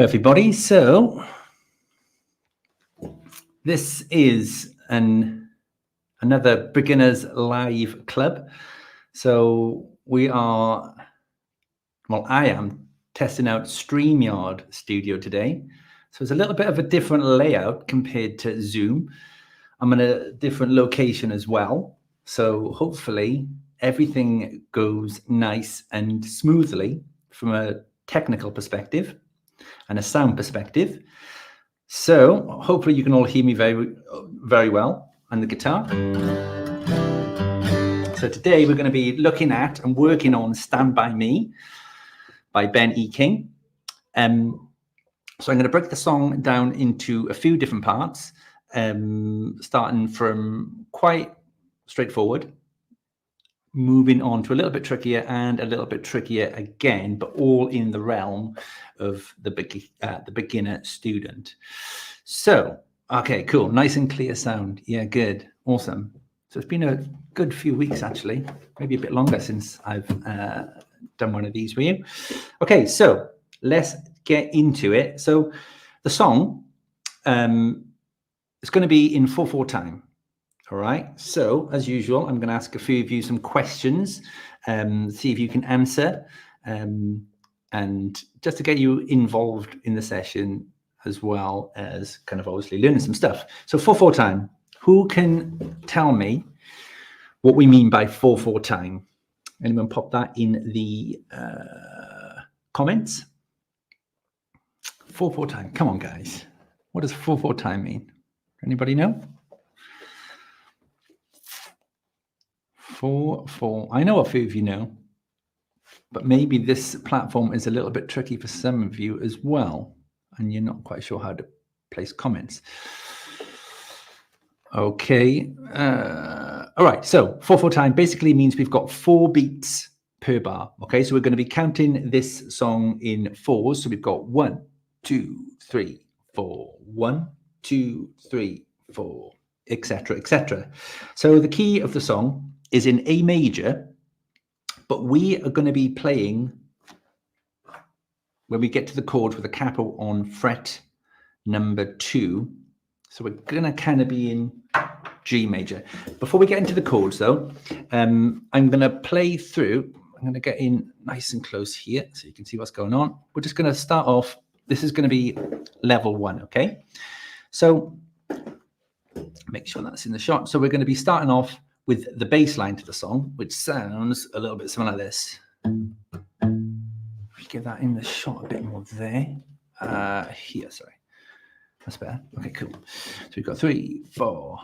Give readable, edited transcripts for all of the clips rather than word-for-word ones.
Hello everybody, so this is another beginners live club. So I am testing out StreamYard Studio today. So it's a little bit of a different layout compared to Zoom. I'm in a different location as well. So hopefully everything goes nice and smoothly from a technical perspective and a sound perspective. So hopefully you can all hear me very, very well on the guitar. So today we're going to be looking at and working on Stand By Me by Ben E. King. So I'm going to break the song down into a few different parts, starting from quite straightforward, moving on to a little bit trickier and a little bit trickier again, but all in the realm of the beginner student. So, okay, cool. Nice and clear sound. Yeah, good. Awesome. So it's been a good few weeks, actually, maybe a bit longer since I've done one of these for you. Okay, so let's get into it. So the song is going to be in 4/4 time. All right, so as usual, I'm going to ask a few of you some questions, see if you can answer, and just to get you involved in the session as well as kind of obviously learning some stuff. So 4/4 time, who can tell me what we mean by 4/4 time? Anyone pop that in the comments? 4/4 time, come on guys. What does 4/4 time mean? Anybody know? 4/4. I know a few of you know, but maybe this platform is a little bit tricky for some of you as well, and you're not quite sure how to place comments. Okay. All right. So 4/4 time basically means we've got 4 beats per bar. Okay. So we're going to be counting this song in 4s. So we've got 1, 2, 3, 4, 1, 2, 3, 4, etc., etc. So the key of the song is in A major, but we are going to be playing when we get to the chord with a capo on fret number 2. So we're going to kind of be in G major. Before we get into the chords though, I'm going to play through. I'm going to get in nice and close here so you can see what's going on. We're just going to start off. This is going to be level 1, okay? So make sure that's in the shot. So we're going to be starting off with the bass line to the song, which sounds a little bit similar like this. Get that in the shot a bit more there. Here, sorry. That's better. Okay, cool. So we've got 3, 4.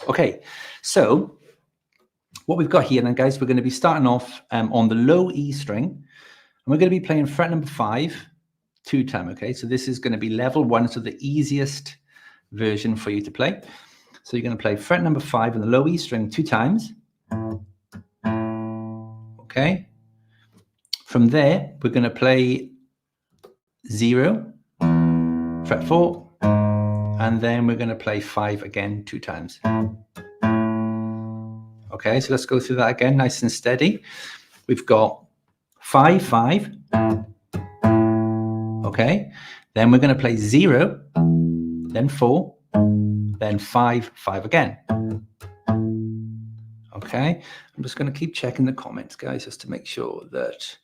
Okay, so what we've got here then, guys, we're going to be starting off on the low E string, and we're going to be playing fret number 5 2 time. Okay, so this is going to be level 1, so the easiest version for you to play. So you're going to play fret number 5 on the low E string 2 times. Okay, from there we're going to play 0, fret 4, and then we're going to play 5 again 2 times. Okay, so let's go through that again, nice and steady. We've got 5, 5. Okay, then we're going to play 0, then 4, then 5, 5 again. Okay, I'm just going to keep checking the comments, guys, just to make sure that.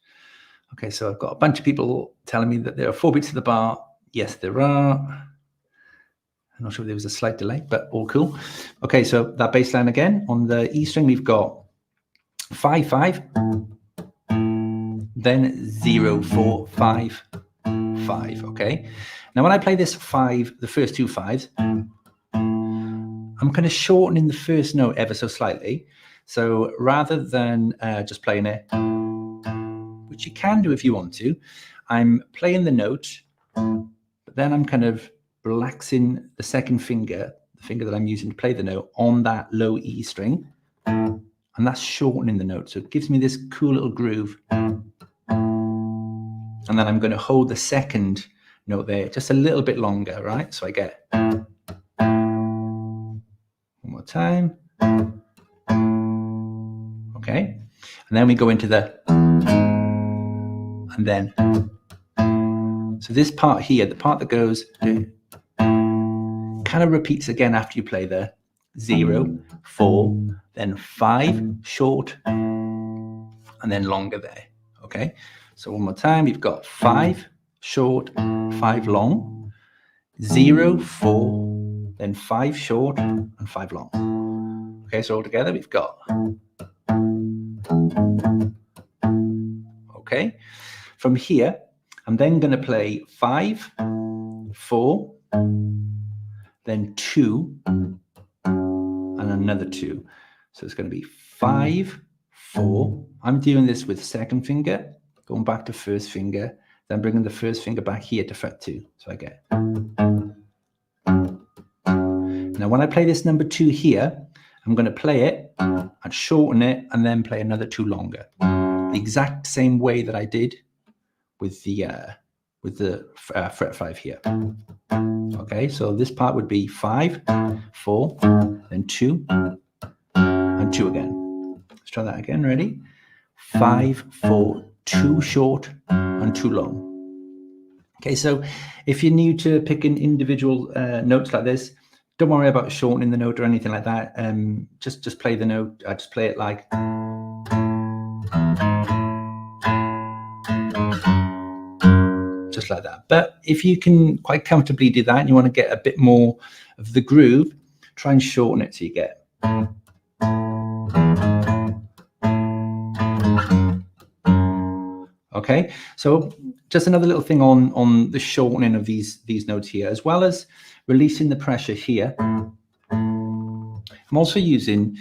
Okay, so I've got a bunch of people telling me that there are 4 beats to the bar. Yes, there are. I'm not sure if there was a slight delay, but all cool. Okay, so that bass line again. On the E string, we've got 5, 5, then 0, 4, 5, 5. Okay. Now, when I play this 5, the first 2 5s, I'm kind of shortening the first note ever so slightly. So rather than just playing it, which you can do if you want to, I'm playing the note, but then I'm kind of relaxing the second finger, the finger that I'm using to play the note, on that low E string, and that's shortening the note. So it gives me this cool little groove. And then I'm going to hold the second note there, just a little bit longer, right? So I get one more time. Okay, and then we go into the, and then, so this part here, the part that goes, kind of repeats again after you play the 0, 4, then 5 short, and then longer there. Okay, so one more time, you've got 5 short, 5 long, 0, 4, then 5 short, and 5 long. Okay, so all together we've got. Okay, from here, I'm then going to play 5, 4, then 2, and another 2. So it's going to be 5, 4. I'm doing this with second finger, going back to first finger, then bringing the first finger back here to fret 2. So I get. Now when I play this number 2 here, I'm going to play it and shorten it and then play another 2 longer. The exact same way that I did with the fret 5 here. Okay, so this part would be 5, 4, then 2, and 2 again. Let's try that again. Ready? 5, 4, 2 short, and 2 long. Okay, so if you're new to picking individual notes like this, don't worry about shortening the note or anything like that. Just play the note. I just play it like. Just like that. But if you can quite comfortably do that and you want to get a bit more of the groove, try and shorten it so you get. Okay, so just another little thing on the shortening of these notes here, as well as releasing the pressure here. I'm also using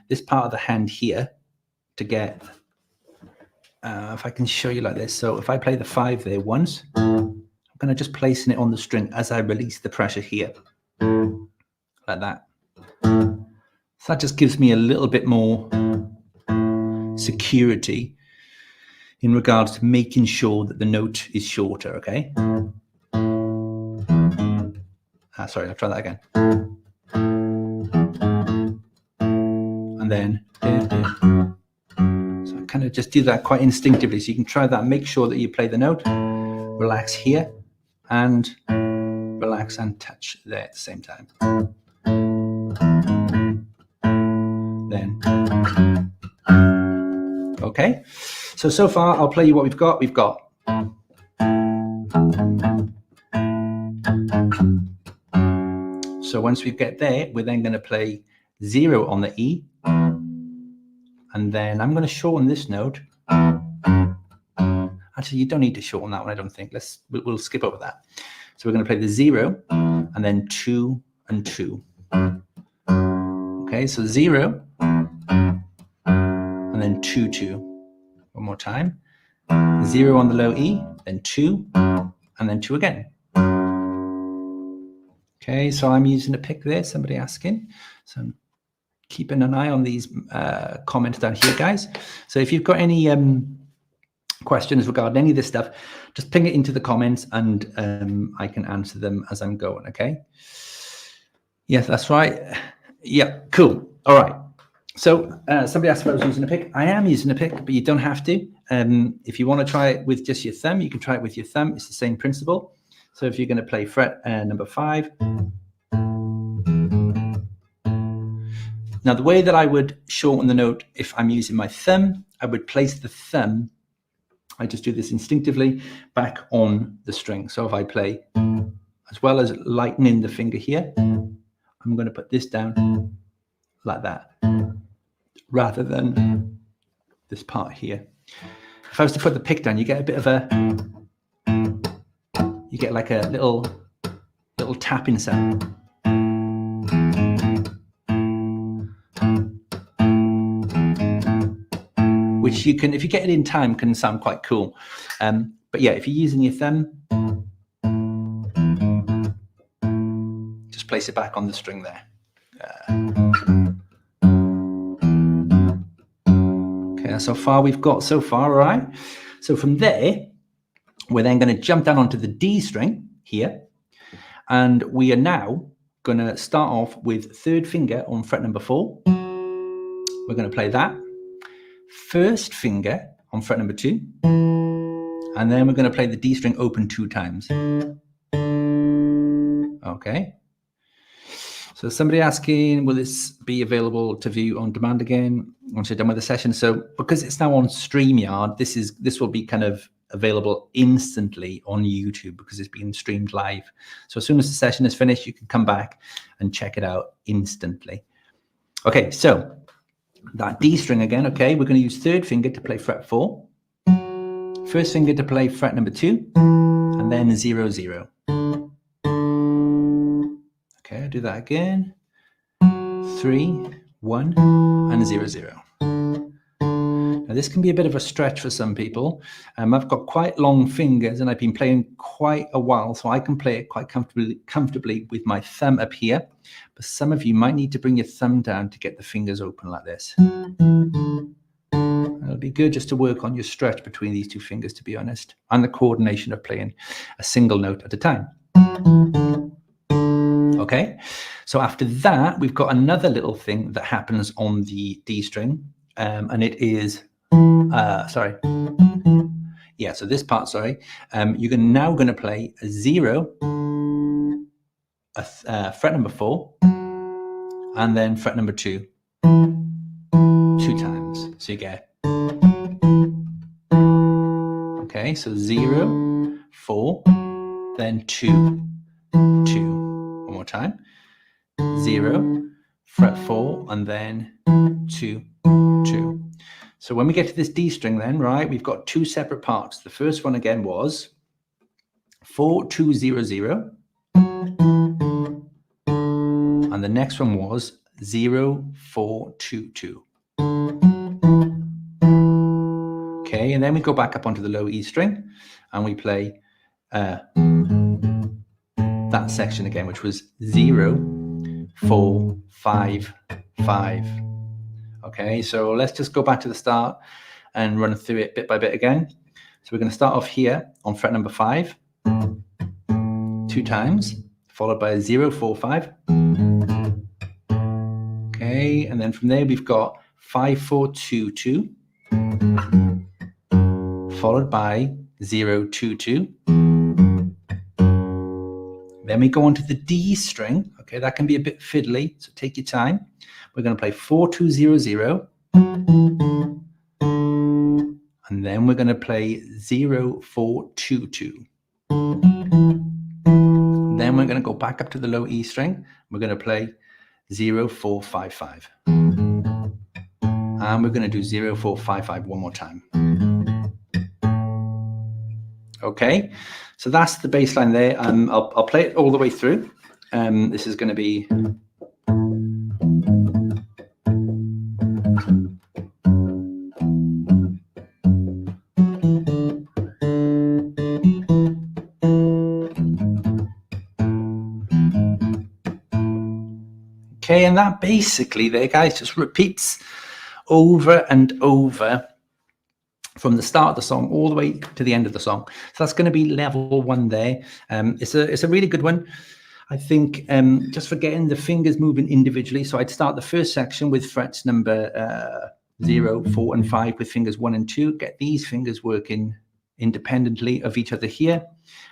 this part of the hand here to get, if I can show you like this. So if I play the 5 there once, I'm going to just placing it on the string as I release the pressure here, like that. So that just gives me a little bit more security in regards to making sure that the note is shorter, okay? Sorry, I'll try that again. And then, so I kind of just do that quite instinctively. So you can try that, make sure that you play the note, relax here, and relax and touch there at the same time. Then, okay. So far, I'll play you what we've got. We've got. So once we get there, we're then going to play 0 on the E. And then I'm going to shorten this note. Actually, you don't need to shorten that one, I don't think. We'll skip over that. So we're going to play the 0 and then 2 and 2. Okay, so 0 and then 2, 2. One more time. 0 on the low E, then 2, and then 2 again. Okay, so I'm using a pick there, somebody asking. So I'm keeping an eye on these comments down here, guys. So if you've got any questions regarding any of this stuff, just ping it into the comments and I can answer them as I'm going, okay? Yes, that's right. Yeah, cool. All right. So somebody asked if I was using a pick. I am using a pick, but you don't have to. If you want to try it with just your thumb, you can try it with your thumb. It's the same principle. So if you're going to play fret number 5. Now, the way that I would shorten the note if I'm using my thumb, I would place the thumb, I just do this instinctively, back on the string. So if I play, as well as lightening the finger here, I'm going to put this down like that, rather than this part here. If I was to put the pick down, you get a bit of a, you get like a little tapping sound. Which you can, if you get it in time, can sound quite cool. But yeah, if you're using your thumb, just place it back on the string there. Okay, so far we've got so far, all right? So from there, We're then going to jump down onto the D string here, and we are now going to start off with third finger on fret number 4. We're going to play that. First finger on fret number 2, and then we're going to play the D string open 2 times. Okay. So somebody asking, will this be available to view on demand again once you're done with the session? So because it's now on StreamYard, this will be kind of available instantly on YouTube because it's being streamed live. So as soon as the session is finished, you can come back and check it out instantly. Okay, so that D string again, okay, we're going to use third finger to play fret 4, first finger to play fret number 2, and then 0, 0. Okay, I'll do that again. 3, 1, and 0, 0. Now this can be a bit of a stretch for some people. I've got quite long fingers and I've been playing quite a while, so I can play it quite comfortably with my thumb up here. But some of you might need to bring your thumb down to get the fingers open like this. It'll be good just to work on your stretch between these 2 fingers, to be honest, and the coordination of playing a single note at a time. Okay, so after that, we've got another little thing that happens on the D string, and it is, so this part, you're now going to play a 0, fret number 4, and then fret number 2, 2 times. So you get, okay, so 0, 4, then 2, 2. One more time. 0, fret 4, and then 2, 2. So when we get to this D string then, right, we've got 2 separate parts. The first one again was 4, 2, 0, 0. And the next one was 0, 4, 2, 2. Okay, and then we go back up onto the low E string and we play that section again, which was 0, 4, 5, 5. Okay, so let's just go back to the start and run through it bit by bit again. So we're going to start off here on fret number 5, 2 times, followed by a 0, 4, 5. Okay, and then from there we've got 5, 4, 2, 2, followed by 0, 2, 2. Then we go on to the D string. Okay, that can be a bit fiddly, so take your time. We're going to play 4, 2, 0, 0. And then we're going to play 0, 4, 2, 2. Then we're going to go back up to the low E string. We're going to play 0, 4, 5, 5. And we're going to do 0, 4, 5, 5 one more time. Okay, so that's the bass line there. I'll play it all the way through. This is going to be... Okay, and that basically there, guys, just repeats over and over from the start of the song all the way to the end of the song. So that's going to be level 1 there. It's a really good one, I think, just for getting the fingers moving individually. So I'd start the first section with frets number 0, 4, and 5 with fingers 1 and 2. Get these fingers working independently of each other here.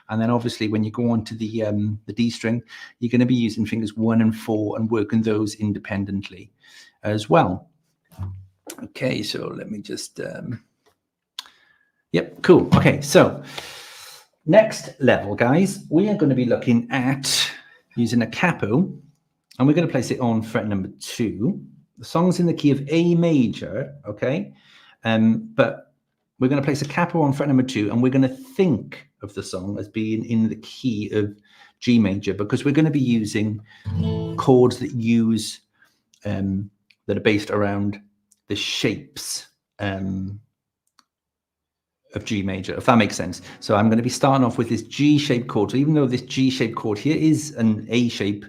And then obviously when you go on to the D string, you're going to be using fingers 1 and 4 and working those independently as well. Okay, so let me just... Yep, cool. Okay, so next level, guys, we are going to be looking at using a capo, and we're going to place it on fret number 2. The song's in the key of A major, okay? But we're going to place a capo on fret number 2, and we're going to think of the song as being in the key of G major, because we're going to be using chords that use that are based around the shapes of G major, if that makes sense. So I'm going to be starting off with this G-shaped chord. So even though this G-shaped chord here is an A shape,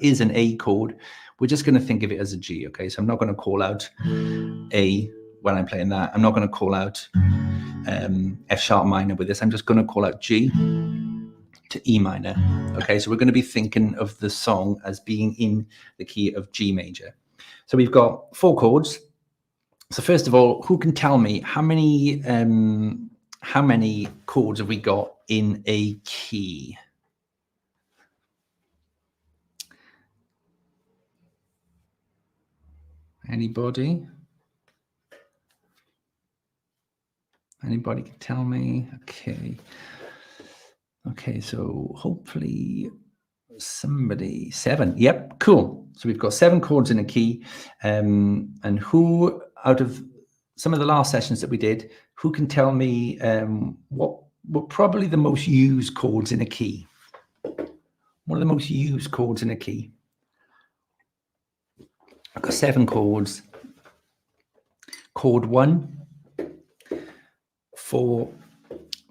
is an A chord, we're just going to think of it as a G, okay? So I'm not going to call out A when I'm playing that. I'm not going to call out F sharp minor with this. I'm just going to call out G to E minor. Okay, so we're going to be thinking of the song as being in the key of G major. So we've got 4 chords. So first of all, who can tell me how many chords have we got in a key? Anybody? Anybody can tell me? Okay. Okay, so hopefully somebody, 7. Yep, cool. So we've got 7 chords in a key. And who, out of some of the last sessions that we did, who can tell me what were probably the most used chords in a key? What are the most used chords in a key? I've got 7 chords. Chord 1, 4,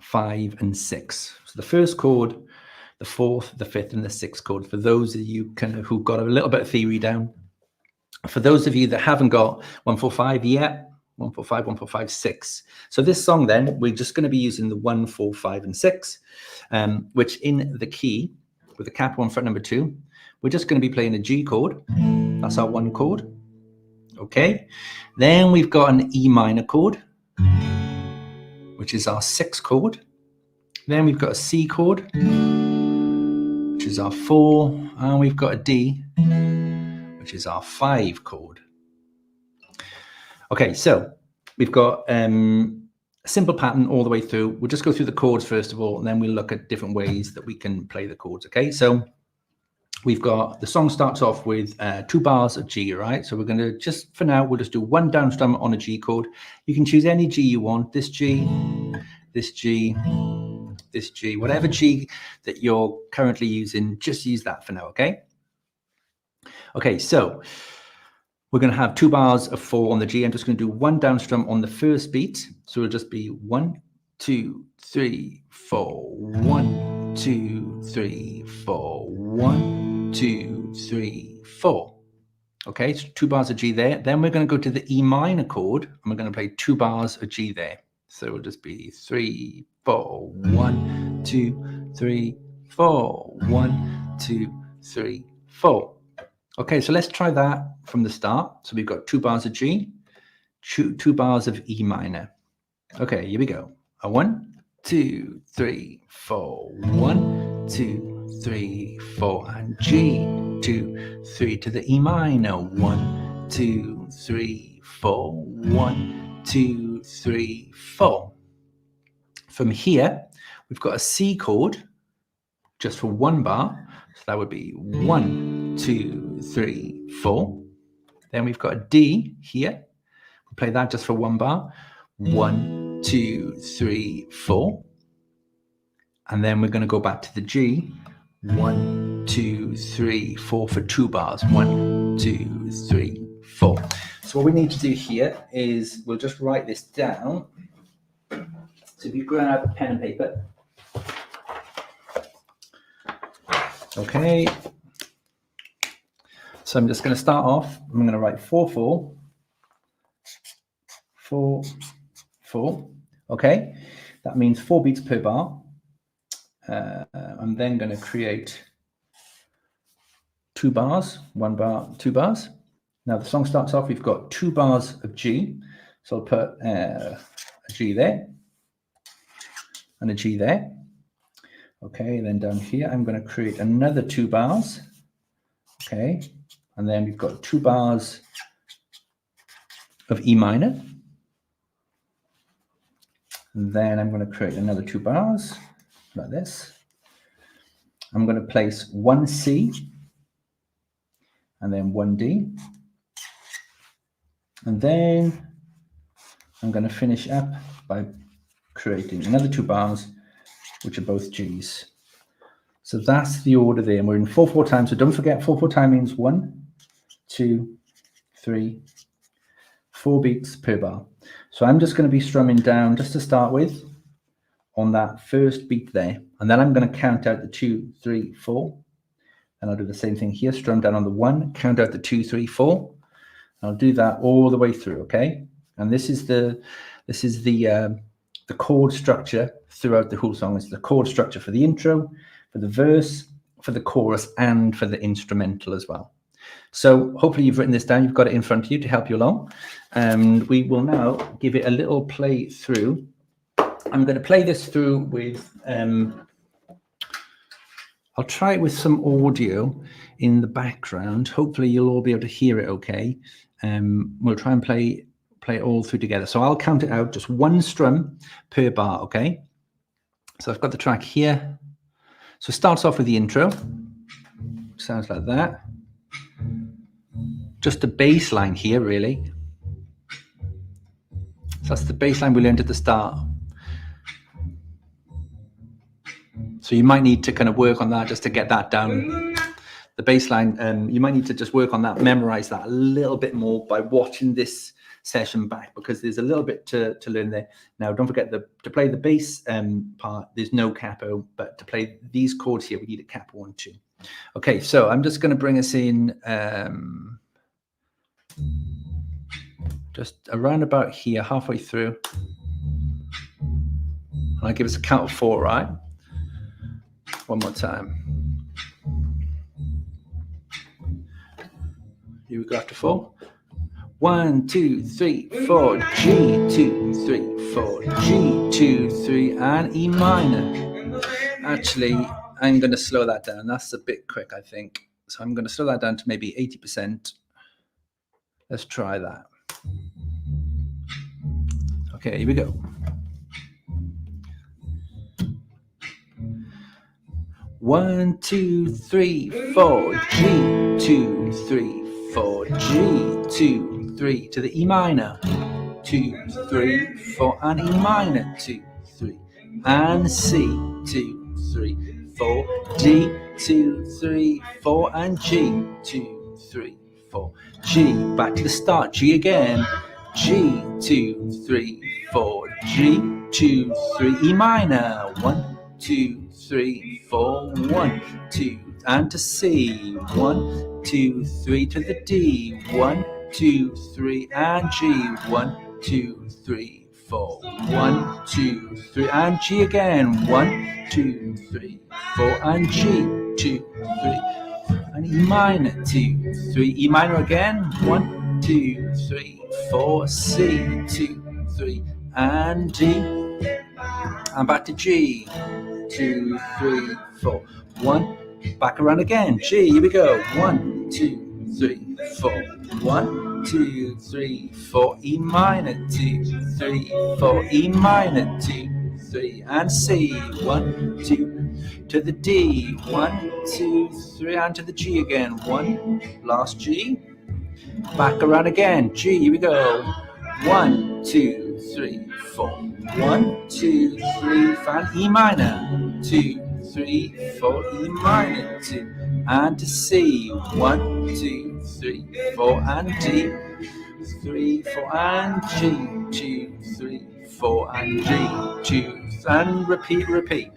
5, and 6. So the first chord, the 4th, the 5th, and the 6th chord. For those of you who've got a little bit of theory down. For those of you that haven't got 1, 4, 5 yet, 1, 4, 5, 1, 4, 5, 6. So this song then, we're just going to be using the 1, 4, 5, and 6, which in the key, with the capital on fret number 2, we're just going to be playing a G chord. That's our 1 chord. Okay. Then we've got an E minor chord, which is our 6th chord. Then we've got a C chord, which is our 4. And we've got a D, which is our 5 chord. Okay, so we've got a simple pattern all the way through. We'll just go through the chords first of all, and then we'll look at different ways that we can play the chords. Okay, so we've got, the song starts off with 2 bars of G, right? So we're going to just, for now, we'll just do 1 down strum on a G chord. You can choose any G you want, this G, this G, this G, whatever G that you're currently using, just use that for now, okay? Okay, so we're going to have 2 bars of 4 on the G. I'm just going to do 1 down strum on the first beat. So it'll just be 1, 2, 3, 4, 1, 2, 3, 4, 1, 2, 3, 4. Okay, so 2 bars of G there. Then we're going to go to the E minor chord, and we're going to play 2 bars of G there. So it'll just be 3, 4, 1, 2, 3, 4, 1, 2, 3, 4. Okay, so let's try that from the start. So we've got 2 bars of G, 2 bars of E minor. Okay, here we go. A 1, 2, 3, 4, 1, 2, 3, 4, and G, 2, 3 to the E minor. 1, 2, 3, 4, 1, 2, 3, 4. From here, we've got a C chord just for 1 bar. So that would be 1, 2, 3, 4. Then we've got a D here. We'll play that just for 1 bar. 1, 2, 3, 4. And then we're going to go back to the G. 1, 2, 3, 4 for 2 bars. 1, 2, 3, 4. So what we need to do here is we'll just write this down. So if you grab a pen and paper. Okay. So I'm just going to start off. I'm going to write 4, 4, 4, 4. Okay. That means 4 beats per bar. I'm then going to create 2 bars, 1 bar, 2 bars. Now the song starts off, we've got 2 bars of G. So I'll put a G there and a G there. Okay, then down here, I'm going to create another 2 bars. Okay, and then we've got 2 bars of E minor. And then I'm going to create another 2 bars like this. I'm going to place 1 C and then 1 D. And then I'm going to finish up by creating another 2 bars, which are both G's. So that's the order there. And we're in 4, 4 time. So don't forget 4, 4 time means 1, 2, 3, 4 beats per bar. So I'm just going to be strumming down just to start with on that first beat there. And then I'm going to count out the 2, 3, 4. And I'll do the same thing here. Strum down on the 1, count out the 2, 3, 4. I'll do that all the way through, okay? And this is the the chord structure throughout the whole song. It's the chord structure for the intro, for the verse, for the chorus, and for the instrumental as well. So hopefully you've written this down, you've got it in front of you to help you along. And we will now give it a little play through. I'm going to play this through with, I'll try it with some audio in the background. Hopefully you'll all be able to hear it okay. We'll try and play it all through together. So I'll count it out, just one strum per bar, okay? So I've got the track here. So it starts off with the intro. Sounds like that. Just the bass line here, really. So that's the bass line we learned at the start. So you might need to kind of work on that just to get that down. The bass line, you might need to just work on that, memorize that a little bit more by watching this session back, because there's a little bit to learn there. Now, don't forget to play the bass part, there's no capo, but to play these chords here, we need a capo 1, 2. Okay, so I'm just going to bring us in just around about here, halfway through. And I'll give us a count of 4, right? One more time. Here we go after 4. 1, 2, 3, 4, G, 2, 3, 4, G, 2, 3, and E minor. Actually, I'm going to slow that down. That's a bit quick, I think. So I'm going to slow that down to maybe 80%. Let's try that. Okay, here we go. 1, 2, 3, 4, G, 2, 3, 4, G, 2, 3 to the E minor. 2, 3, 4, and E minor. 2, 3, and C. 2, 3, 4, D. 2, 3, 4, and G. 2, 3, 4, G. Back to the start. G again. G. 2, 3, 4, G. 2, 3, E minor. 1, 2, 3, 4, 1, 2, and to C. 1, 2, 3 to the D. 1, 2, 3, and G. 1, 2, 3, 4. 1, 2, 3, and G again. 1, 2, 3, 4, and G. 2, 3, and E minor. 2, 3, E minor again. 1, 2, 3, 4, C. 2, 3, and D. And back to G. 2, 3, 4. 1. Back around again. G. Here we go. 1, 2, 3, 4. 1, 2, 3, 4. E minor. 2, 3, 4. E minor. 2, 3, and C. 1, 2 to the D. 1, 2, 3, and to the G again. 1. Last G. Back around again. G. Here we go. 1, 2, 3, 4. 1, 2, 3, 5, E minor. 2, 3, 4, E minor. 2, and to C. 1, 2, 3, 4, and D. 3, 4, and G. 2, 3, 4, and G. 2, and repeat, repeat.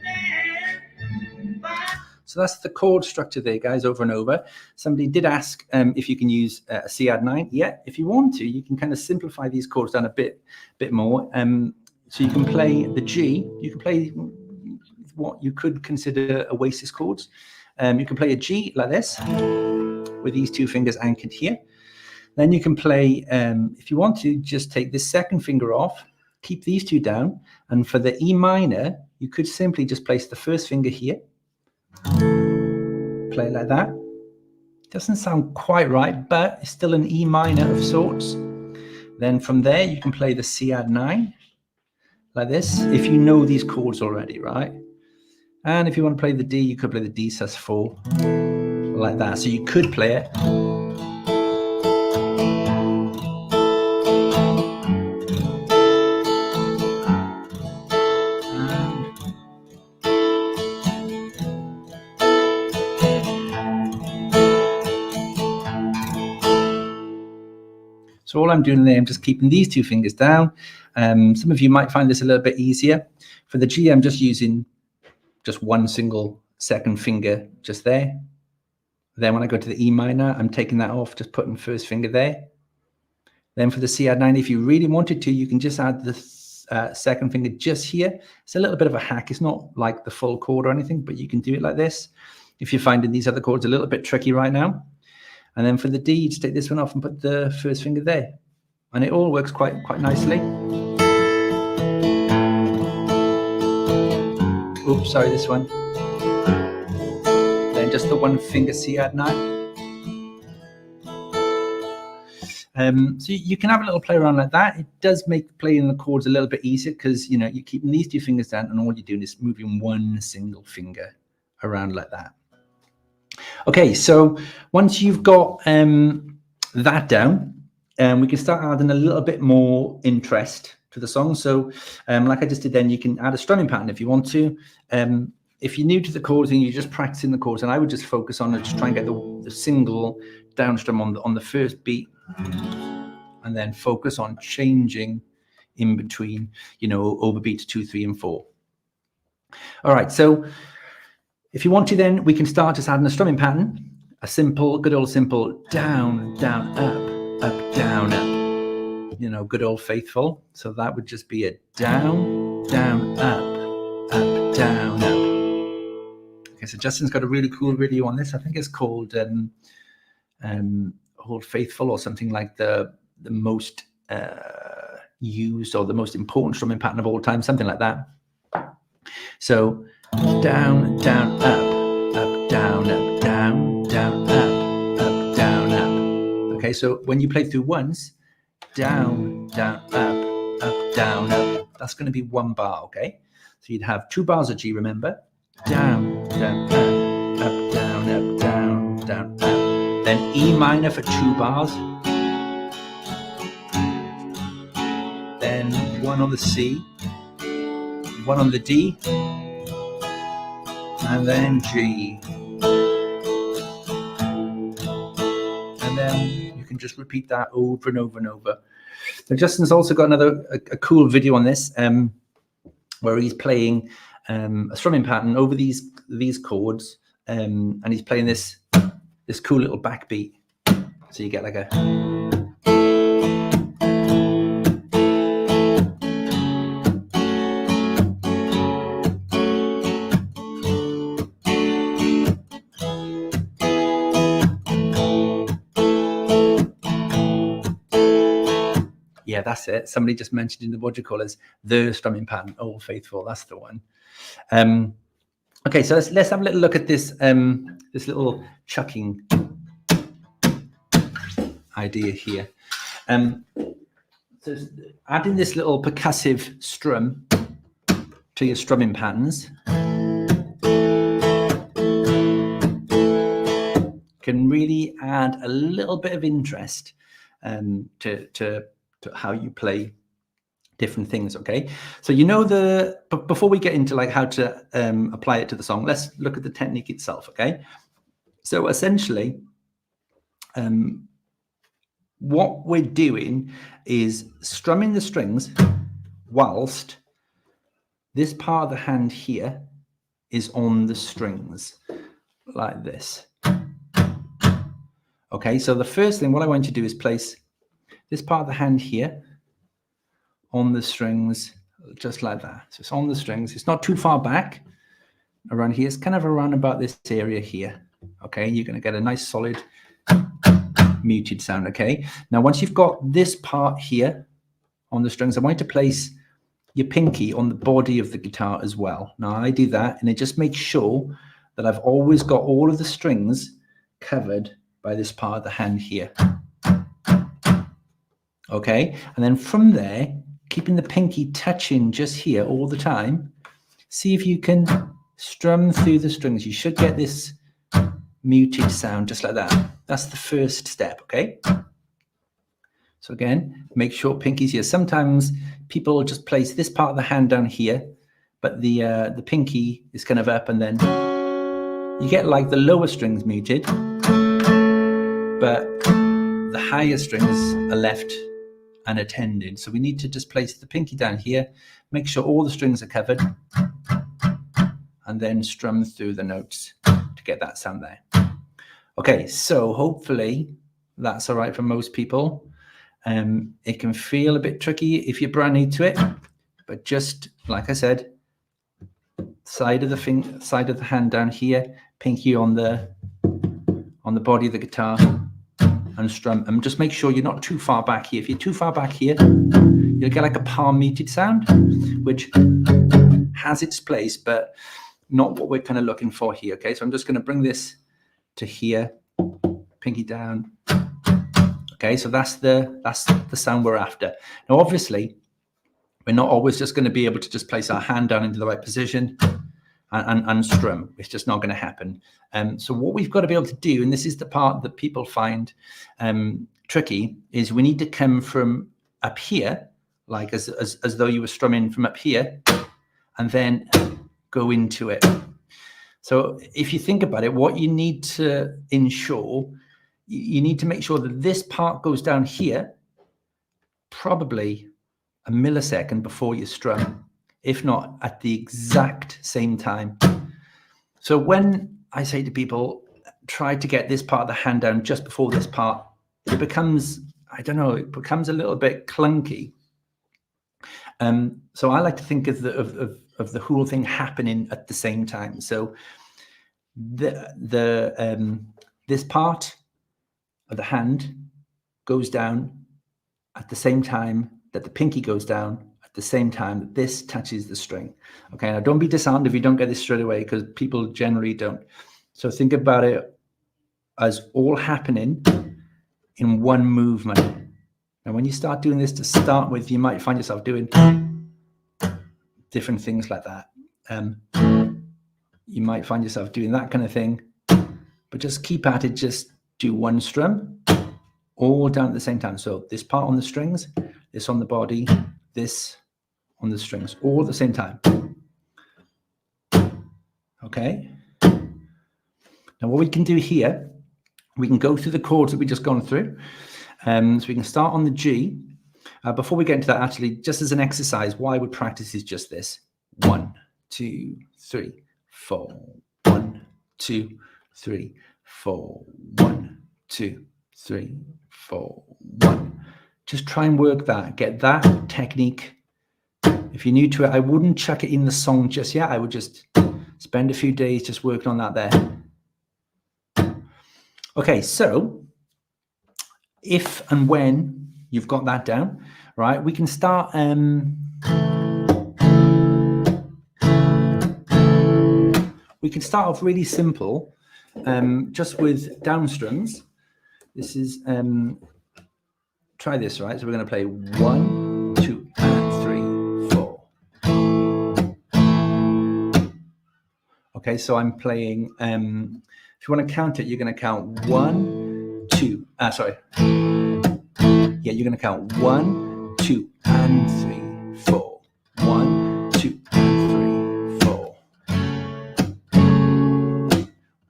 So that's the chord structure there, guys, over and over. Somebody did ask if you can use a C add 9. Yeah, if you want to, you can kind of simplify these chords down a bit more. So you can play the G. You can play what you could consider Oasis chords. You can play a G like this with these 2 fingers anchored here. Then you can play, if you want to, just take this second finger off, keep these 2 down. And for the E minor, you could simply just place the first finger here. Play like that. Doesn't sound quite right, but it's still an E minor of sorts. Then from there, you can play the C add 9 like this, if you know these chords already, right? And if you want to play the D, you could play the D sus4 like that. So you could play it. So all I'm doing there, I'm just keeping these 2 fingers down. Some of you might find this a little bit easier. For the G, I'm just using just one single second finger just there. Then when I go to the E minor, I'm taking that off, just putting first finger there. Then for the C add 9, if you really wanted to, you can just add second finger just here. It's a little bit of a hack. It's not like the full chord or anything, but you can do it like this if you're finding these other chords a little bit tricky right now. And then for the D, you just take this one off and put the first finger there. And it all works quite nicely. Oops, sorry, this one. Then just the one finger C add now. So you can have a little play around like that. It does make playing the chords a little bit easier because, you know, you're keeping these two fingers down and all you're doing is moving one single finger around like that. Okay, so once you've got that down, we can start adding a little bit more interest to the song. So like I just did then, you can add a strumming pattern if you want to. If you're new to the chords and you're just practicing the chords, and I would just focus on it, just try and get the single down strum on the first beat, and then focus on changing in between, you know, over beats 2, 3, and 4. All right, so if you want to, then we can start just adding a strumming pattern, a simple, good old simple down, down, up, down, up. You know, good old faithful. So that would just be a down, down, up, down, up. Okay, so Justin's got a really cool video on this. I think it's called Hold Faithful or something like the most used or the most important strumming pattern of all time, something like that. So down, down, up, down, up, down, down, up, down, up. Okay, so when you play through once, down, down, up, down, up, that's going to be one bar, okay? So you'd have 2 bars of G, remember? Down, down, up, down, down, up. Then E minor for 2 bars. Then 1 on the C, 1 on the D, and then G. And then you can just repeat that over and over and over. So Justin's also got a cool video on this where he's playing a strumming pattern over these chords, and he's playing this cool little backbeat. So you get like a... Yeah, that's it. Somebody just mentioned in the what do you call it, the strumming pattern, Old Faithful. That's the one. Okay, so let's have a little look at this this little chucking idea here. So adding this little percussive strum to your strumming patterns can really add a little bit of interest to how you play different things. Okay, so you know but before we get into like how to apply it to the song, let's look at the technique itself. Okay, so essentially what we're doing is strumming the strings whilst this part of the hand here is on the strings like this. Okay, so the first thing what I want you to do is place this part of the hand here on the strings, just like that. So it's on the strings. It's not too far back around here. It's kind of around about this area here. Okay, you're going to get a nice solid muted sound. Okay, now once you've got this part here on the strings, I want you to place your pinky on the body of the guitar as well. Now I do that and it just makes sure that I've always got all of the strings covered by this part of the hand here. Okay, and then from there, keeping the pinky touching just here all the time, see if you can strum through the strings. You should get this muted sound just like that. That's the first step, okay? So again, make sure pinky's here. Sometimes people just place this part of the hand down here, but the pinky is kind of up, and then you get like the lower strings muted, but the higher strings are left unattended. So we need to just place the pinky down here, make sure all the strings are covered, and then strum through the notes to get that sound there. Okay, so hopefully that's all right for most people. It can feel a bit tricky if you're brand new to it, but just like I said, side of the hand down here, pinky on the body of the guitar, and strum. And just make sure you're not too far back here. If you're too far back here, you'll get like a palm muted sound, which has its place, but not what we're kind of looking for here. Okay, so I'm just going to bring this to here, pinky down. Okay, so that's the sound we're after. Now, obviously, we're not always just going to be able to just place our hand down into the right position and strum. It's just not going to happen. So what we've got to be able to do, and this is the part that people find tricky, is we need to come from up here, like as though you were strumming from up here, and then go into it. So if you think about it, what you need to ensure, you need to make sure that this part goes down here, probably a millisecond before you strum, if not at the exact same time. So when I say to people, try to get this part of the hand down just before this part, it becomes, I don't know, it becomes a little bit clunky. So I like to think of the whole thing happening at the same time. So this part of the hand goes down at the same time that the pinky goes down, at the same time that this touches the string. Okay, now don't be disheartened if you don't get this straight away, because people generally don't. So think about it as all happening in one movement. And when you start doing this to start with, you might find yourself doing different things like that. You might find yourself doing that kind of thing, but just keep at it. Just do one strum all down at the same time. So this part on the strings, this on the body, this on the strings, all at the same time. Okay. Now what we can do here, we can go through the chords that we just gone through. So we can start on the G. Before we get into that, actually, just as an exercise, what I would practice is just this. 1, 2, 3, 4. 1, 2, 3, 4. 1, 2, 3, 4. 1. Just try and work that. Get that technique. If you're new to it, I wouldn't chuck it in the song just yet. I would just spend a few days just working on that there. Okay, so if and when you've got that down, right, we can start off really simple, just with down strums. This is try this, right? So we're going to play 1, 2, and 3, 4. Okay, so I'm playing. If you want to count it, you're going to count 1, 2. Sorry. Yeah, you're going to count 1, 2, and 3, 4. 1, 2, and 3, 4.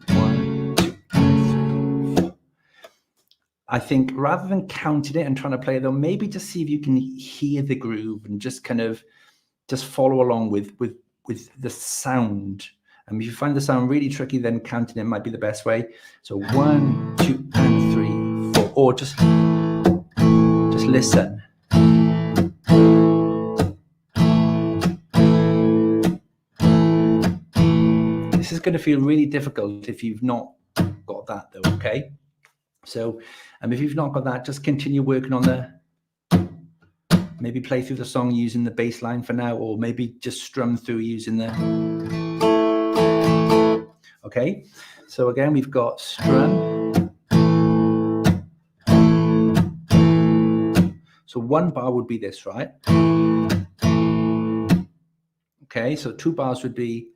1, 2, and 3, 4. I think rather than counting it and trying to play it, though, maybe just see if you can hear the groove and just kind of just follow along with the sound. And if you find the sound really tricky, then counting it might be the best way. So 1, 2, and 3, 4, or just listen. This is going to feel really difficult if you've not got that, though. Okay. So, if you've not got that, just continue working on maybe play through the song using the bass line for now, or maybe just strum through using the. Okay, so again, we've got strum. So one bar would be this, right? Okay, so 2 bars would be.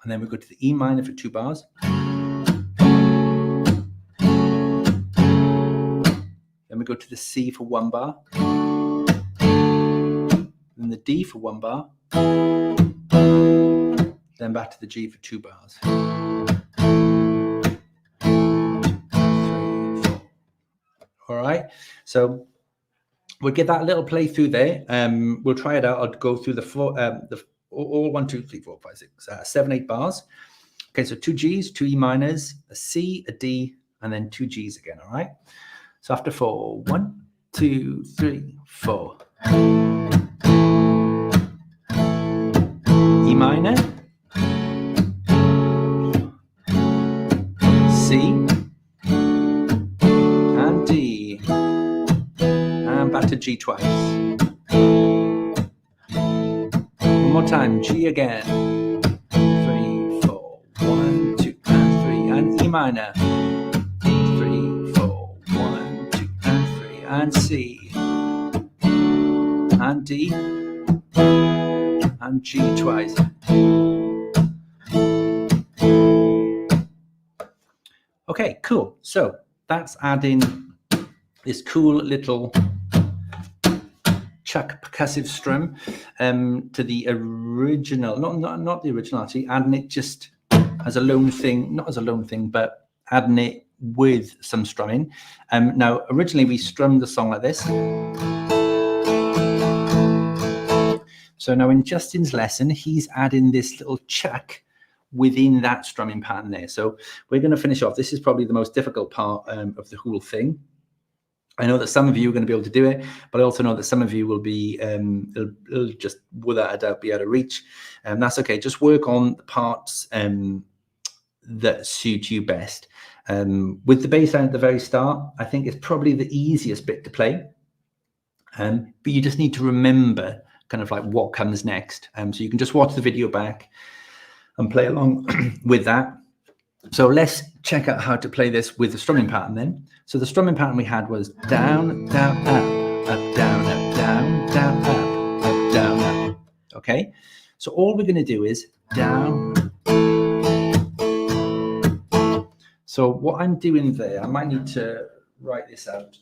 And then we go to the E minor for 2 bars. Then we go to the C for 1 bar. Then the D for 1 bar. Then back to the G for 2 bars. 2, 3, 4. All right. So we'll get that little play through there. We'll try it out. I'll go through all 1, 2, 3, 4, 5, 6, 7, 8 bars. Okay, so 2 Gs, 2 E minors, a C, a D, and then 2 Gs again. All right. So after 4, 1, 2, 3, 4. E minor, C, and D, and back to G twice. One more time, G again. 3, 4, 1, 2, and 3, and E minor. 3, 4, 1, 2, and 3, and C, and D, and G twice. Okay, cool. So that's adding this cool little chuck percussive strum to the original, not the original actually, adding it just as a lone thing, not as a lone thing, but adding it with some strumming. Now, originally we strummed the song like this. So now in Justin's lesson, he's adding this little chuck within that strumming pattern there. So we're going to finish off. This is probably the most difficult part of the whole thing. I know that some of you are going to be able to do it, but I also know that some of you will be, it'll just without a doubt be out of reach. That's okay. Just work on the parts that suit you best. With the bass line at the very start, I think it's probably the easiest bit to play. But you just need to remember kind of like what comes next. So you can just watch the video back and play along with that. So let's check out how to play this with the strumming pattern then. So the strumming pattern we had was down, down, up, down, down, up, down, up. Okay. So all we're going to do is down. So what I'm doing there, I might need to write this out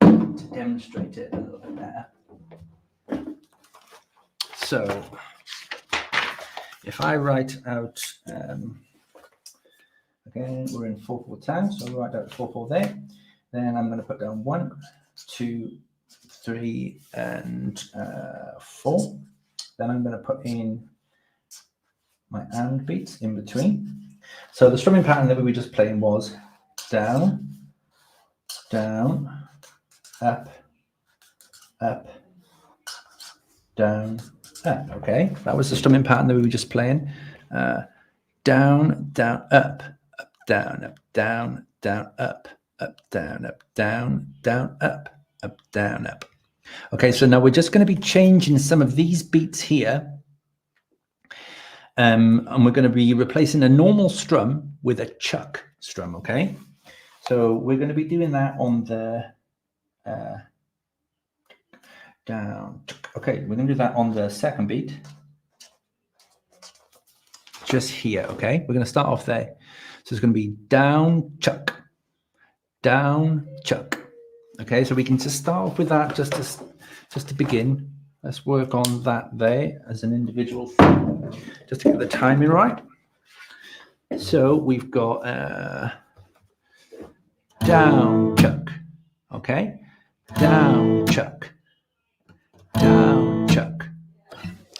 to demonstrate it a little bit better. So if I write out, again, we're in 4/4 time, so I'll write out 4/4 there. Then I'm going to put down 1, 2, 3, and 4. Then I'm going to put in my and beats in between. So the strumming pattern that we were just playing was down, down, up, up, down, up. Okay, that was the strumming pattern that we were just playing. Down, down, up, down, up, down, down, up, down, up, down, down, up, down, up. Okay, so now we're just going to be changing some of these beats here. And we're going to be replacing a normal strum with a chuck strum, okay? So we're going to be doing that on the down. Okay, we're going to do that on the second beat. Just here, okay? We're going to start off there. So it's going to be down, chuck, down, chuck. Okay, so we can just start off with that just to begin. Let's work on that there as an individual thing, just to get the timing right. So we've got down, chuck, okay? Down, chuck, down, chuck.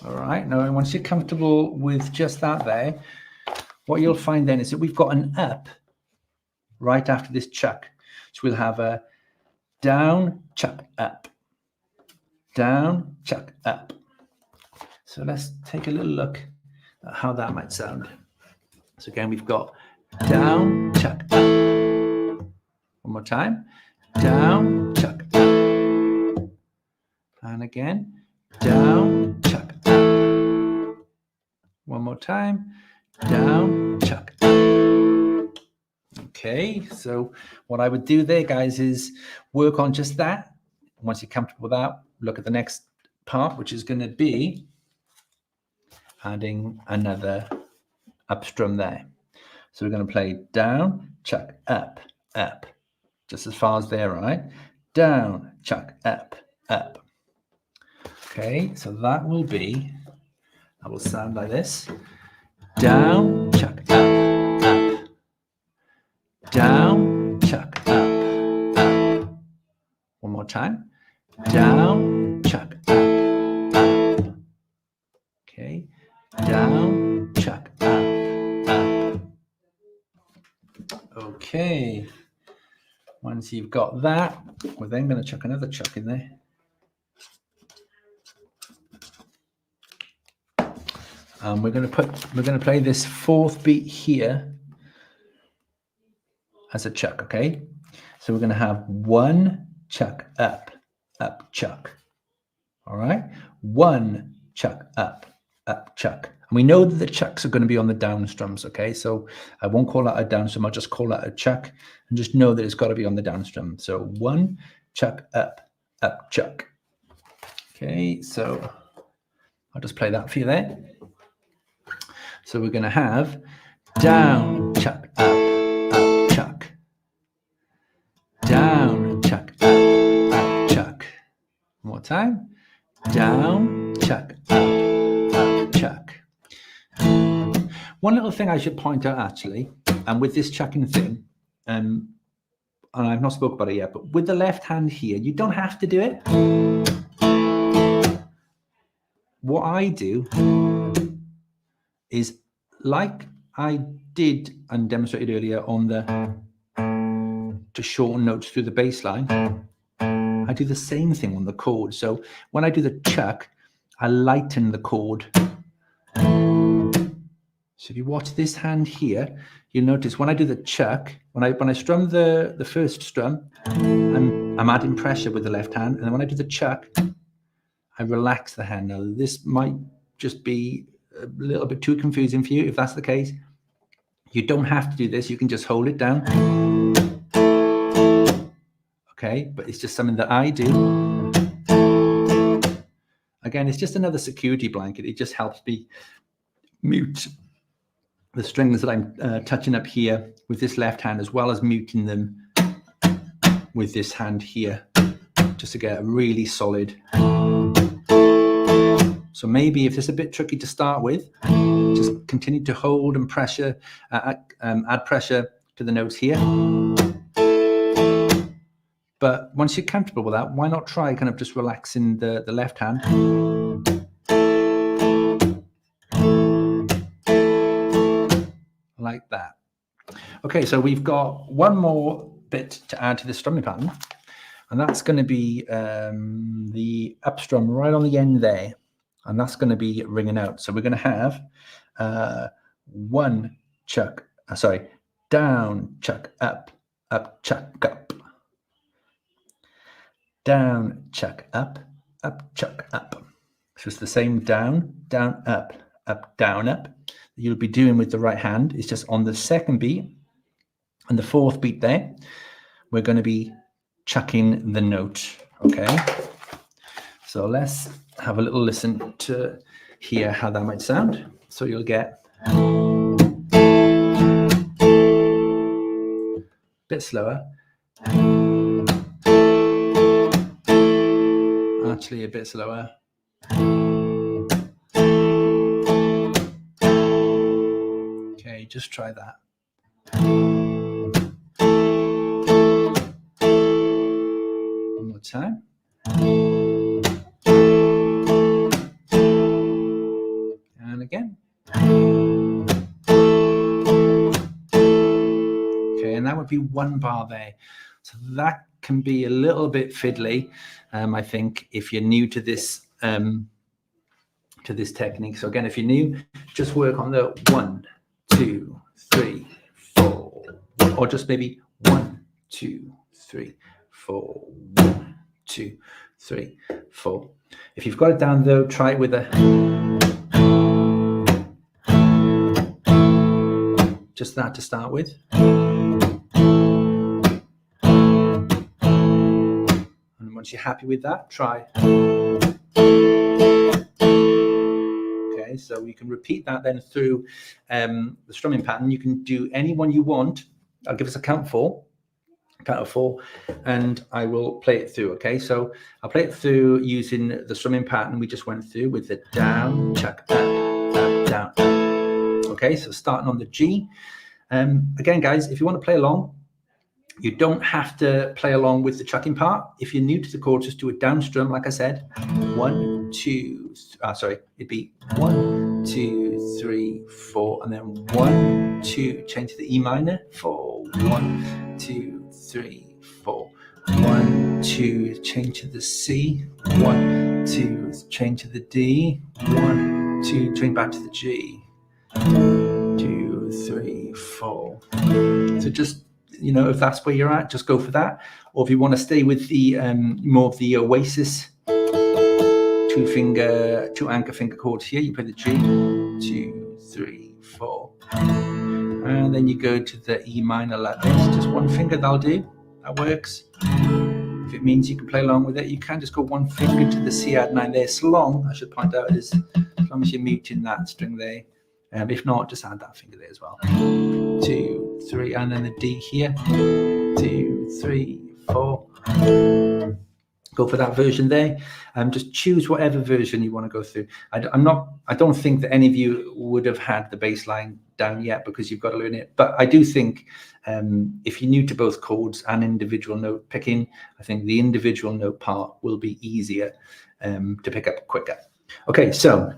All right, now once you're comfortable with just that there, what you'll find then is that we've got an up right after this chuck. So we'll have a down, chuck, up. Down, chuck, up. So let's take a little look at how that might sound. So again, we've got down, chuck, up. One more time. Down, chuck, up. And again, down, chuck, up. One more time. Down, chuck, up. Okay, so what I would do there, guys, is work on just that. Once you're comfortable with that, look at the next part, which is going to be adding another up strum there. So we're going to play down, chuck, up, up. Just as far as there, right? Down, chuck, up, up. Okay, so that will sound like this. Down, chuck, up, up. Down, chuck, up, up. One more time. Down, chuck, up, up. Okay. Down, chuck, up, up. Okay. Once you've got that, we're then going to chuck another chuck in there. And we're going to play this fourth beat here as a chuck, okay? So we're going to have one chuck up, up, chuck. All right? One chuck up, up, chuck. And we know that the chucks are going to be on the down strums, okay? So I won't call that a down strum, I'll just call that a chuck and just know that it's got to be on the down strum. So one chuck up, up, chuck. Okay, so I'll just play that for you there. So we're going to have down, chuck, up, chuck. Down, chuck, up, chuck. One more time. Down, chuck, up, chuck. One little thing I should point out actually, and with this chucking thing, and I've not spoke about it yet, but with the left hand here, you don't have to do it. What I do is, like I did and demonstrated earlier on the to shorten notes through the bass line, I do the same thing on the chord. So when I do the chuck, I lighten the chord. So if you watch this hand here, you'll notice when I do the chuck, when I strum the first strum, I'm adding pressure with the left hand, and then when I do the chuck, I relax the hand. Now this might just be a little bit too confusing for you. If that's the case, you don't have to do this. You can just hold it down. Okay, but it's just something that I do. Again, it's just another security blanket. It just helps me mute the strings that I'm touching up here with this left hand, as well as muting them with this hand here, just to get a really solid. So maybe if it's a bit tricky to start with, just continue to hold and pressure, add pressure to the notes here. But once you're comfortable with that, why not try kind of just relaxing the left hand. Like that. Okay, so we've got one more bit to add to the strumming pattern, and that's going to be the up strum right on the end there, and that's going to be ringing out. So we're going to have one chuck, down, chuck, up, chuck, up. Down, chuck, up, chuck, up. So it's the same down, down, up, down, up. You'll be doing with the right hand. It's just on the second beat and the fourth beat there, we're going to be chucking the note. Okay. So let's have a little listen to hear how that might sound. So you'll get a bit slower. Actually, a bit slower. Okay, just try that. One more time. And again. Okay, and that would be one bar there. So that can be a little bit fiddly, I think, if you're new to this technique. So again, if you're new, just work on the 1, 2, 3, 4, or just maybe 1, 2, 3, 4, 1, 2, 3, 4. If you've got it down though, try it with a just that to start with. Once you're happy with that, try. Okay, so you can repeat that then through the strumming pattern. You can do any one you want. I'll give us a count of 4, and I will play it through. Okay, so I'll play it through using the strumming pattern we just went through with the down, chuck, up, down, up. Okay, so starting on the G. Again, guys, if you want to play along, you don't have to play along with the chucking part. If you're new to the chord, just do a down strum, like I said. 1, 2, it'd be 1, 2, 3, 4, and then 1, 2, change to the E minor. 4, 1, 2, 3, 2, change to the C, 1, 2, change to the D, 1, 2, change back to the G, 2, 3, 4. So just, you know, if that's where you're at, just go for that. Or if you want to stay with the more of the Oasis 2 anchor finger chords here, you play the G, 2, 3, 4. And then you go to the E minor like this, just 1 finger, that'll do, that works. If it means you can play along with it, you can just go 1 finger to the C add 9 there, so long, I should point out, as long as you're muting that string there. If not, just add that finger there as well. 2, 3, and then the D here, 2, 3, 4. Go for that version there. Just choose whatever version you want to go through. I don't think that any of you would have had the bass line down yet because you've got to learn it. But I do think if you're new to both chords and individual note picking, I think the individual note part will be easier to pick up quicker. Okay, so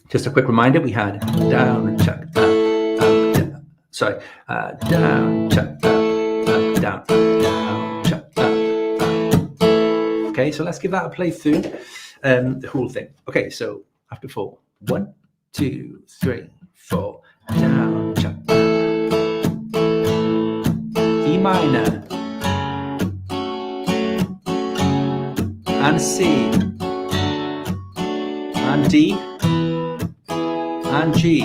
just a quick reminder: we had down, chuck, up, down. Sorry, down, chuck, up, down, down, chuck, up. Okay, so let's give that a play through, the whole thing. Okay, so after 4, 1, 2, 3, 4, down, chuck, up. E minor, and C, and D, and G.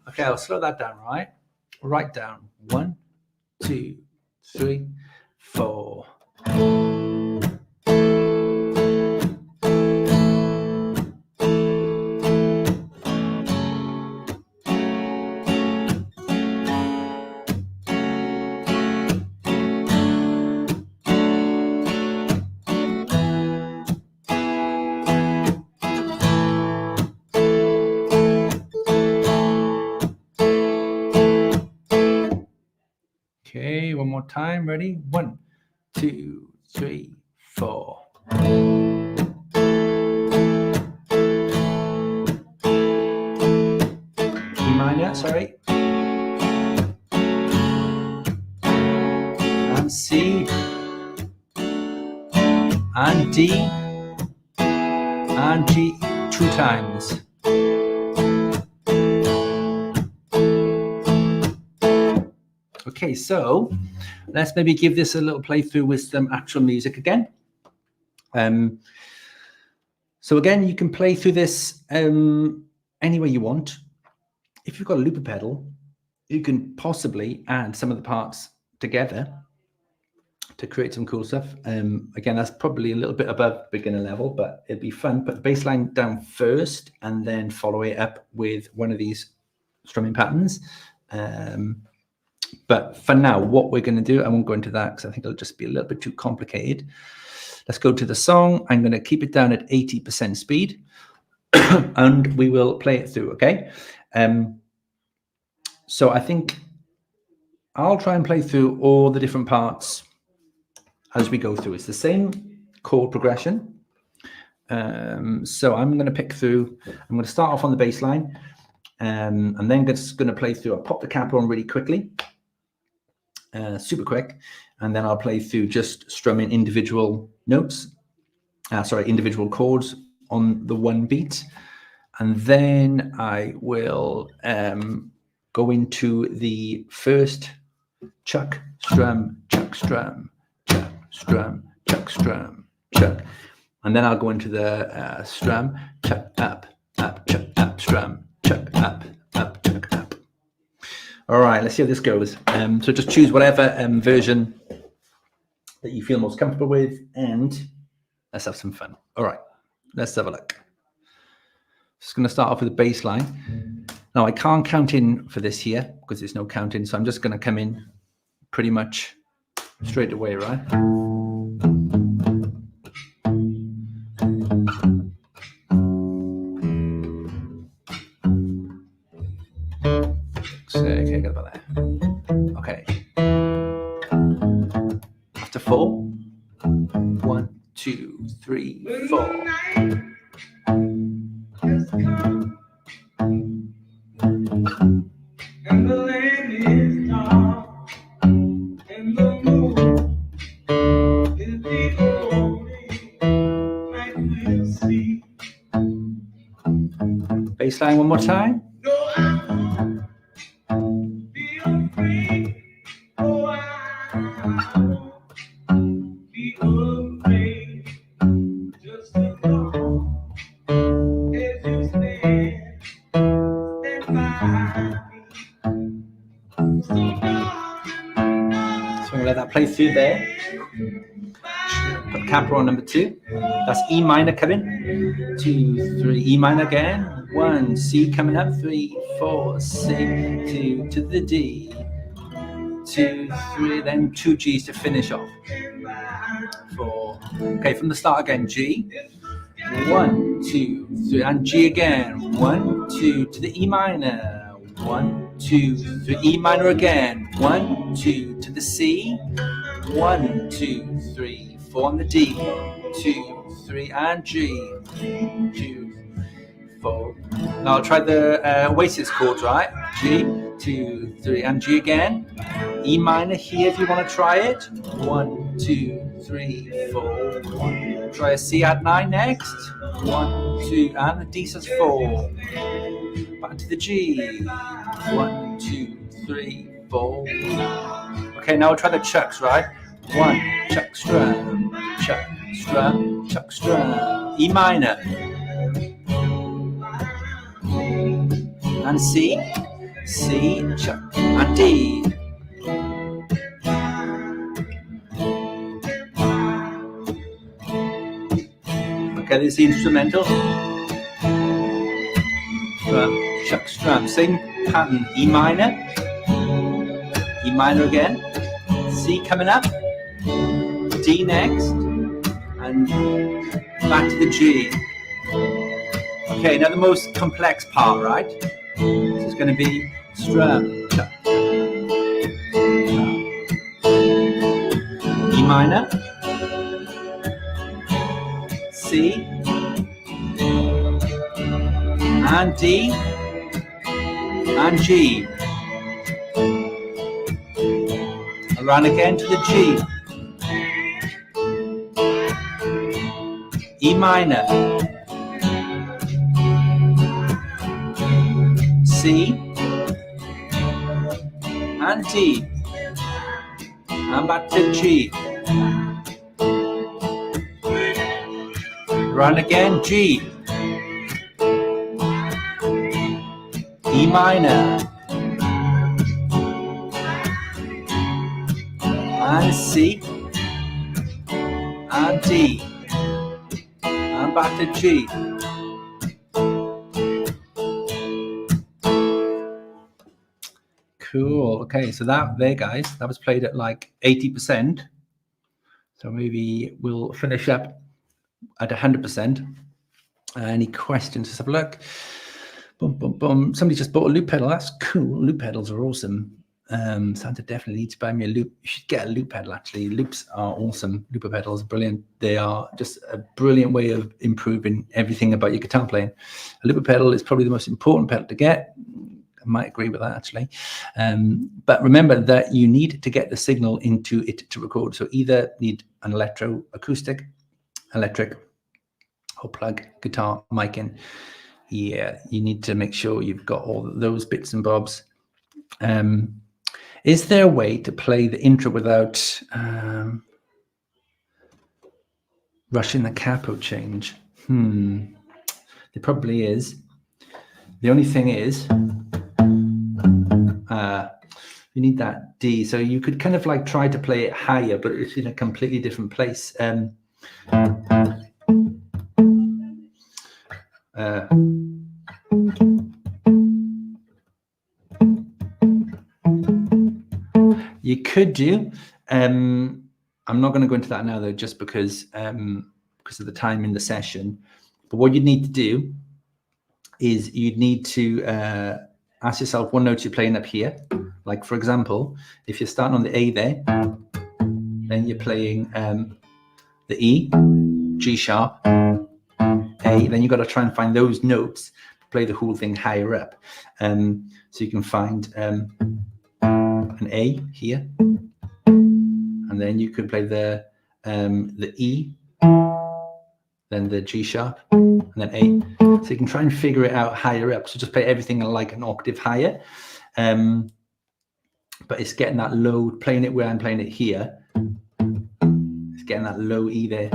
Okay, I'll slow that down, right down. 1, 2, 3, 4. Okay, one more time. Ready? 1, 2, 3, 4. E minor, sorry. And C. And D. And G 2 times. Okay, so let's maybe give this a little playthrough with some actual music again. So again, you can play through this any way you want. If you've got a looper pedal, you can possibly add some of the parts together to create some cool stuff. Again, that's probably a little bit above beginner level, but it'd be fun. Put the bass line down first and then follow it up with one of these strumming patterns. But for now, what we're going to do, I won't go into that because I think it'll just be a little bit too complicated. Let's go to the song. I'm going to keep it down at 80% speed and we will play it through, okay? So I think I'll try and play through all the different parts as we go through. It's the same chord progression. So I'm going to pick through, I'm going to start off on the bass line and then just going to play through. I'll pop the cap on really quickly. Super quick, and then I'll play through just strumming individual notes, individual chords on the one beat, and then I will go into the first chuck, strum, chuck, strum, chuck, strum, chuck, strum, chuck, and then I'll go into the strum, chuck, up, chuck, up, strum, chuck, up, chuck, up. All right, let's see how this goes. So just choose whatever version that you feel most comfortable with, and let's have some fun. All right, let's have a look. Just going to start off with the bass line. Now, I can't count in for this here because there's no counting, so I'm just going to come in pretty much straight away, right? Okay, I got about that. Okay. After 4. 1, 2, 3, 4. And the land is dark. line one more time. So we'll let that play through there. Put the capper on number 2. That's E minor coming. 2, 3, E minor again. 1, C coming up. 3, 4, C, 2 to the D. 2, 3, then 2 Gs to finish off. 4. Okay, from the start again. G. 1, 2, 3, and G again. 1, 2 to the E minor. 1, 2, 3, E minor again. 1, 2 to the C. 1, 2, 3, 4 on the D. 2, 3, and G. 2, 4. Now I'll try the Oasis chords, right? G, 2, 3, and G again. E minor here if you want to try it. 1, 2, 3, 4. 1. Try a C add 9 next. 1, 2, and the D says 4. Back to the G. 1, 2, 3, 4. Okay, now we'll try the chucks, right? 1, chuck strum, chuck strum, chuck strum. E minor. And C, C, chuck, and D. Okay, this is the instrumental. Strum, chuck, strum. Same pattern. E minor again. C coming up. D next. And back to the G. Okay, now the most complex part, right? This is going to be strum, chuck, E minor, C, and D, and G. Around again to the G. E minor, C, and D, and back to G. Run again, G, E minor, and C, and D, and back to G. Cool. Okay, so that there, guys, that was played at like 80%. So maybe we'll finish up at 100%. Any questions? Let's have a look. Boom, boom, boom. Somebody just bought a loop pedal. That's cool. Loop pedals are awesome. Santa definitely needs to buy me a loop. You should get a loop pedal, actually. Loops are awesome. Looper pedals are brilliant. They are just a brilliant way of improving everything about your guitar playing. A looper pedal is probably the most important pedal to get. I might agree with that, actually. But remember that you need to get the signal into it to record. So either need an electric, or plug guitar mic in. Yeah, you need to make sure you've got all those bits and bobs. Is there a way to play the intro without rushing the capo change? There probably is. The only thing is, you need that D. So you could kind of like try to play it higher, but it's in a completely different place. You could do. I'm not going to go into that now, though, just because of the time in the session. But what you need to do is you'd need to ask yourself what notes you're playing up here. Like, for example, if you're starting on the A there, then you're playing the E, G sharp, A. Then you've got to try and find those notes to play the whole thing higher up. So you can find an A here, and then you could play the E, then the G sharp, and then A. So you can try and figure it out higher up. So just play everything like an octave higher. But it's getting that low, playing it where I'm playing it here. It's getting that low E there.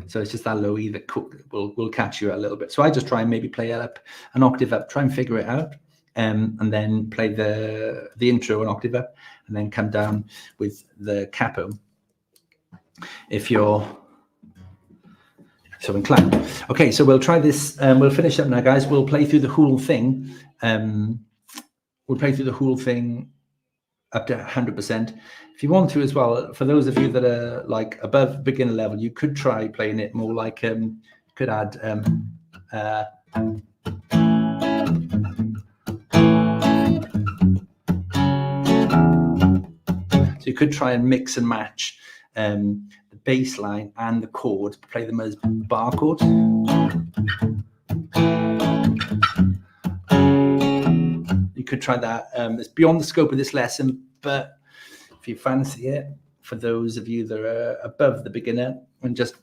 So it's just that low E that will catch you a little bit. So I just try and maybe play it up an octave up, try and figure it out, and then play the intro an octave up, and then come down with the capo if you're so inclined. Okay, so we'll try this. We'll finish up now, guys. We'll play through the whole thing. We'll play through the whole thing up to 100%. If you want to as well, for those of you that are like above beginner level, you could try playing it more like could add so you could try and mix and match the bass line and the chords, play them as bar chords. You could try that. It's beyond the scope of this lesson, but if you fancy it, for those of you that are above the beginner, and just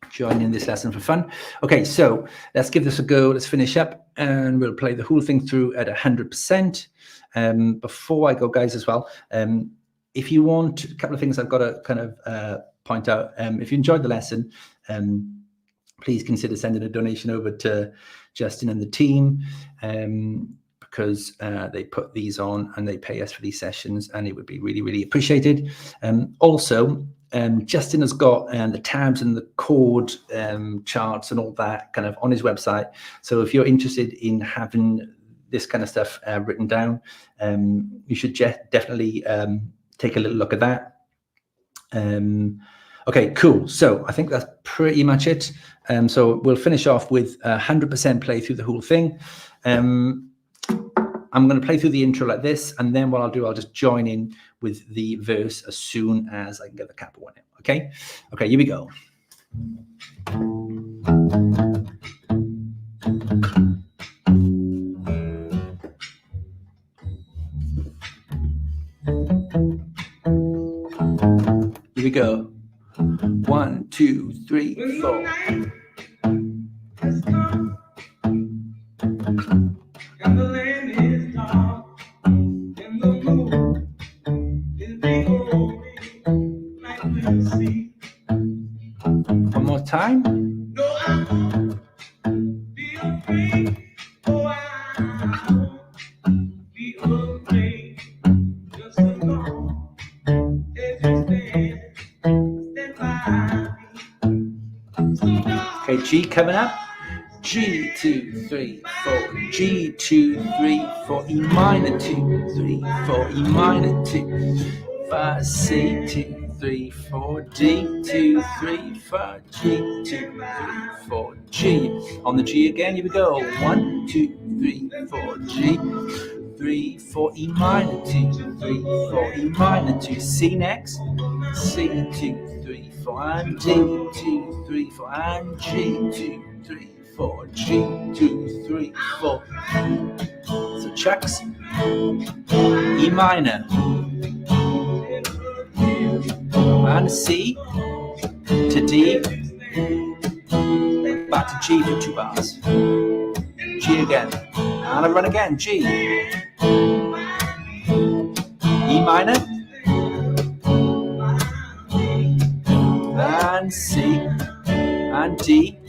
join in this lesson for fun. Okay, so let's give this a go. Let's finish up, and we'll play the whole thing through at 100%. Before I go, guys, as well, if you want, a couple of things I've got to kind of point out. If you enjoyed the lesson, please consider sending a donation over to Justin and the team. Because they put these on and they pay us for these sessions, and it would be really, really appreciated. Also, Justin has got the tabs and the chord charts and all that kind of on his website. So if you're interested in having this kind of stuff written down, you should definitely take a little look at that. Okay, cool. So I think that's pretty much it. So we'll finish off with 100% play through the whole thing. I'm going to play through the intro like this, and then what I'll do, I'll just join in with the verse as soon as I can get the capo on it. Okay? Okay, here we go. Here we go. 1, 2, 3, 4. And the land is dark, and the moon is beholden like we'll see. One more time. No, I won't be afraid. Oh, I won't be afraid. Just as long as you stand by me. Okay, G coming up. G, 2, 3, 4, G, 2, 3, 4, E minor, 2, 3, 4, E minor, 2, 5, C, 2, 3, 4, D, 2, 3, 4, G, 2, 3, 4, G. On the G again, here we go. 1, 2, 3, 4, G, 3, 4, E minor, 2, 3, 4, E minor, 2, C next, C, 2, 3, 4, and D, 2, 3, 4, and G, 2, 3, 4, G, 2, 3, 4. So checks. E minor. And C to D. Back to G for 2 bars. G again. And I run again. G. E minor. And C. And D.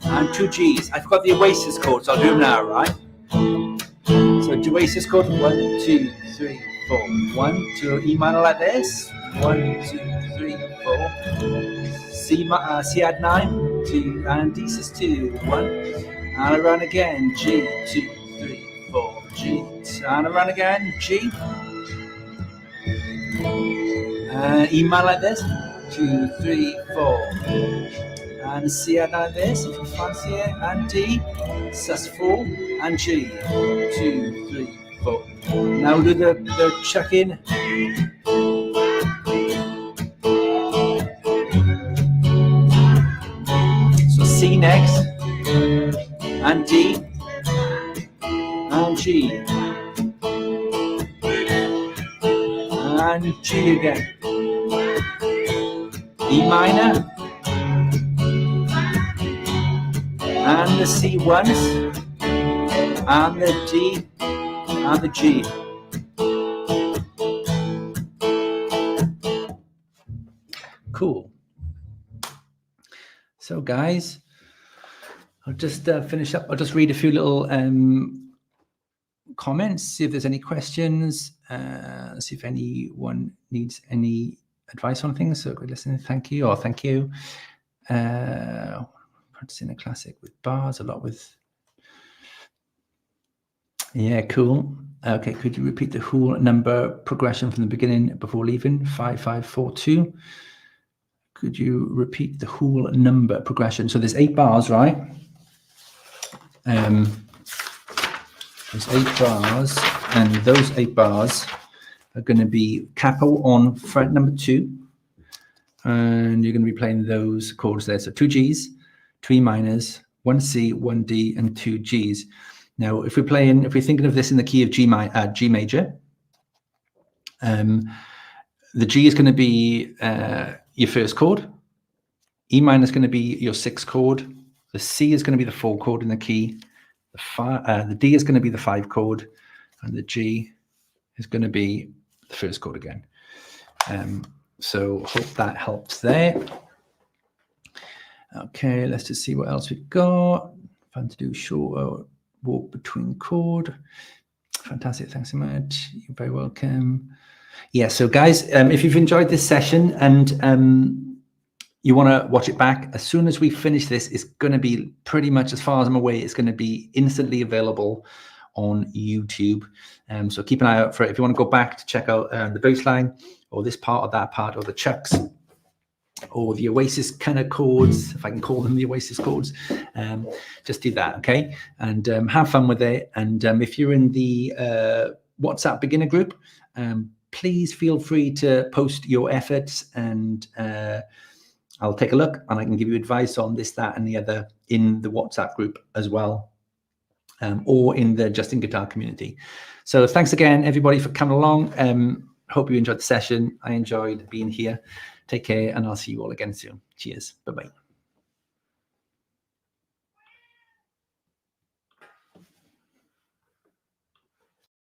And 2 Gs. I forgot the Oasis chord, so I'll do them now, right? So Oasis chord, 1, 2, 3, 4. 1, 2, E minor like this. 1, 2, 3, 4. C add 9, 2, and D sus 2, 1. And I run again. G, 2, 3, 4. G, and I run again. G. E minor like this. 2, 3, 4. And C add like this, if you fancy it, and D, sus 4, and G, 2, 3, 4. Now we'll do the chuck in. So C next, and D, and G, and G again. E minor, and the C once, and the D, and the G. Cool. So guys, I'll just finish up. I'll just read a few little comments, see if there's any questions, see if anyone needs any advice on things. So good listening, thank you, or thank you. Practicing a classic with bars, a lot with, yeah, cool. Okay, could you repeat the whole number progression from the beginning before leaving? 5542. Could you repeat the whole number progression? So there's 8 bars, right? There's 8 bars, and those 8 bars are going to be capo on fret number 2, and you're going to be playing those chords there. So 2 Gs, 2 E minors, 1 C, 1 D, and 2 Gs. Now, if we're thinking of this in the key of G major, the G is going to be your first chord. E minor is going to be your 6th chord. The C is going to be the 4 chord in the key. The D is going to be the 5 chord, and the G is going to be the 1st chord again. So hope that helps there. Okay, let's just see what else we've got. Fun to do short walk between chord. Fantastic, thanks so much. You're very welcome. Yeah, so guys, if you've enjoyed this session and you want to watch it back, as soon as we finish this, it's going to be pretty much, as far as I'm aware, it's going to be instantly available on YouTube. So keep an eye out for it. If you want to go back to check out the bass line, or this part or that part, or the chucks, or the Oasis kind of chords, if I can call them the Oasis chords, just do that, okay? And have fun with it. And if you're in the WhatsApp beginner group, please feel free to post your efforts, and I'll take a look and I can give you advice on this, that, and the other in the WhatsApp group as well, or in the JustinGuitar community. So thanks again, everybody, for coming along. Hope you enjoyed the session. I enjoyed being here. Take care, and I'll see you all again soon. Cheers. Bye-bye.